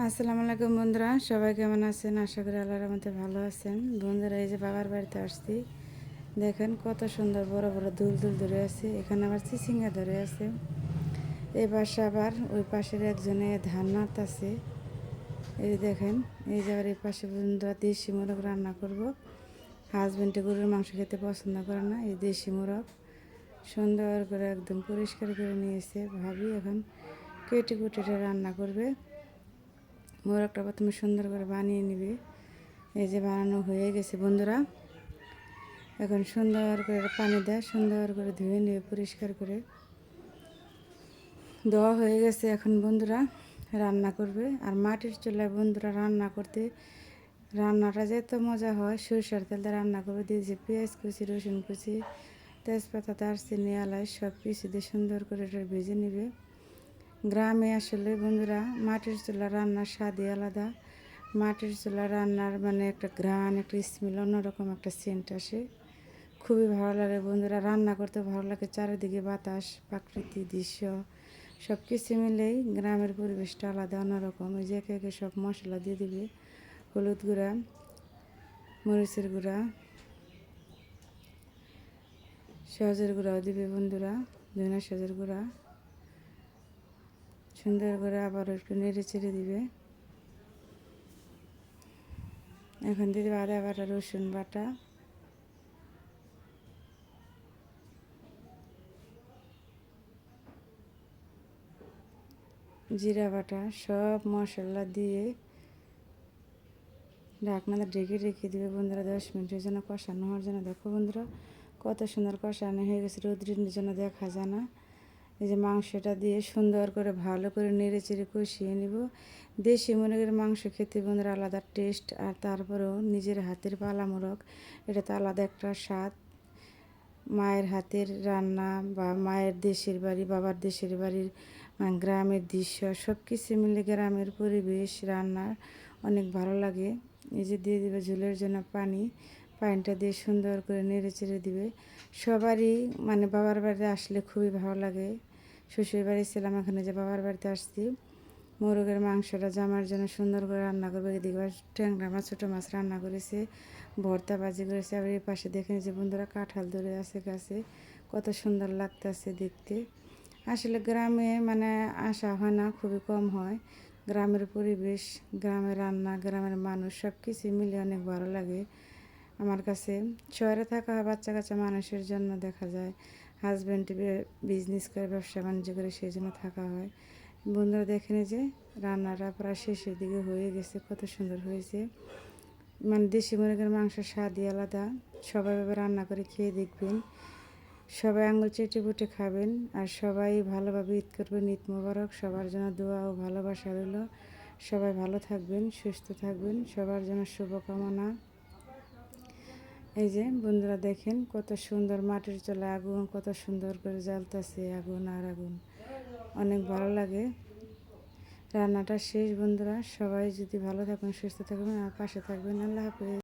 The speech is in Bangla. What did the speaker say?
আসসালামু আলাইকুম বন্ধুরা, সবাই কেমন আছেন? আশা করি আল্লাহর রহমতে ভালো আছেন। বন্ধুরা, এই যে বাবার বাড়িতে আসছি, দেখেন কত সুন্দর বড় বড় দুল দুল ধরে আছে। এখানে আবার চিচিঙ্গা ধরে আছে। এই পাশে আবার ওই পাশের একজনে ধান নাড়তেছে। এই যে দেখেন, এই যে আবার এই পাশে বন্ধুরা দেশি মোরগ রান্না করব। হাজবেন্ডে গরুর মাংস খেতে পছন্দ করে না, এই দেশি মোরগ সুন্দর করে একদম পরিষ্কার করে নিয়েছে ভাবি। এখন কেটে কুটে রান্না করবে। মোরগটা প্রথমে সুন্দর করে বানিয়ে নিবে। এই যে বানানো হয়ে গেছে বন্ধুরা। এখন সুন্দর করে পানি দেয়, সুন্দর করে ধুয়ে নেবে পরিষ্কার করে। ধোয়া হয়ে গেছে। এখন বন্ধুরা রান্না করবে। আর মাটির চুলায় বন্ধুরা রান্না করতে রান্নাটা যে এত মজা হয়, সরিষার তেল দিয়ে রান্না করবে। দিয়েছে পেঁয়াজ কুচি, রসুন কুচি, তেজপাতা, দারচিনি, এলাচ সব কিছু দিয়ে সুন্দর করে এটা ভেজে নেবে। গ্রামে আসলে বন্ধুরা মাটির চুলা রান্নার স্বাদই আলাদা। মাটির চুলা রান্নার মানে একটা ঘ্রাণ, একটা স্মেল, অন্যরকম একটা সেন্ট আসে। খুবই ভালো লাগে বন্ধুরা, রান্না করতে ভালো লাগে। চারিদিকে বাতাস, প্রাকৃতিক দৃশ্য সব কিছু মিলেই গ্রামের পরিবেশটা আলাদা, অন্যরকম। ওই যে একে একে সব মশলা দিয়ে দিবে। হলুদ গুঁড়া, মরিচের গুঁড়া, সজের গুঁড়াও দিবে বন্ধুরা, ধনিয়া সজের গুঁড়া। সুন্দর করে আবার একটু নেড়ে চেড়ে দিবে। এখন দিয়ে দেবে আদা বাটা, রসুন বাটা, জিরা বাটা, সব মশলা দিয়ে ঢাকনাটা ঢেকে রেখে দেবে বন্ধুরা 10 মিনিটের জন্য, কষানো হওয়ার জন্য। দেখো বন্ধুরা কত সুন্দর কষানো হয়ে গেছে, রোদ্রের জন্য দেখা যায় না। এই যে মাংসটা দিয়ে সুন্দর করে ভালো করে নেড়ে চেড়ে কষিয়ে নিব। দেশি মুরগির মাংস খেতে বন্ধুরা আলাদা টেস্ট। আর তারপরেও নিজের হাতের পালা মোরগ, এটা তো আলাদা একটা স্বাদ। মায়ের হাতের রান্না বা মায়ের দেশের বাড়ি, বাবার দেশের বাড়ির গ্রামের দৃশ্য সব কিছু মিলে গ্রামের পরিবেশ রান্না অনেক ভালো লাগে। এই যে দিয়ে দিবে ঝোলের জন্য পানি, পানিটা দিয়ে সুন্দর করে নেড়ে চেড়ে দিবে। সবারই মানে বাবার বাড়িতে আসলে খুবই ভালো লাগে। শ্বশুর বাড়ি ছিলাম, এখানে যে বাবার বাড়িতে আসছি। মোরগের মাংসটা জামার জন্য সুন্দর করে রান্না করবে। এদিকে ট্যাংরা মাছ, ছোটো মাছ রান্না করেছে, ভর্তা ভাজি করেছে। আবার এই পাশে দেখেন যে বন্ধুরা কাঁঠাল ধরে আছে গাছে, কত সুন্দর লাগতেছে দেখতে। আসলে গ্রামে মানে আসা হয় না, খুবই কম হয়। গ্রামের পরিবেশ, গ্রামের রান্না, গ্রামের মানুষ সব কিছু মিলে অনেক ভালো লাগে আমার কাছে। শহরে থাকা হয় বাচ্চা কাচ্চা মানুষের জন্য, দেখা যায় হাজব্যান্ড বিজনেস করে, ব্যবসা বাণিজ্য করে, সেই জন্য থাকা হয়। বন্ধুরা দেখেন যে রান্নাটা প্রায় শেষের দিকে হয়ে গেছে, কত সুন্দর হয়েছে। মানে দেশি মুরগির মাংসের স্বাদই আলাদা। সবাই এভাবে রান্না করে খেয়ে দেখবেন, সবাই আঙুল চেটে পুটে খাবেন। আর সবাই ভালোভাবে ঈদ করবেন। ঈদ মোবারক। সবার জন্য দোয়া ও ভালোবাসা রইল। সবাই ভালো থাকবেন, সুস্থ থাকবেন, সবার জন্য শুভকামনা। এই যে বন্ধুরা দেখেন কত সুন্দর মাটির চুলা আগুন, কত সুন্দর করে জ্বালতেছে আগুন আর আগুন, অনেক ভালো লাগে। রান্নাটা শেষ বন্ধুরা, সবাই যদি ভালো থাকবেন, সুস্থ থাকবেন আর পাশে থাকবেন। আল্লাহ হাফেজ।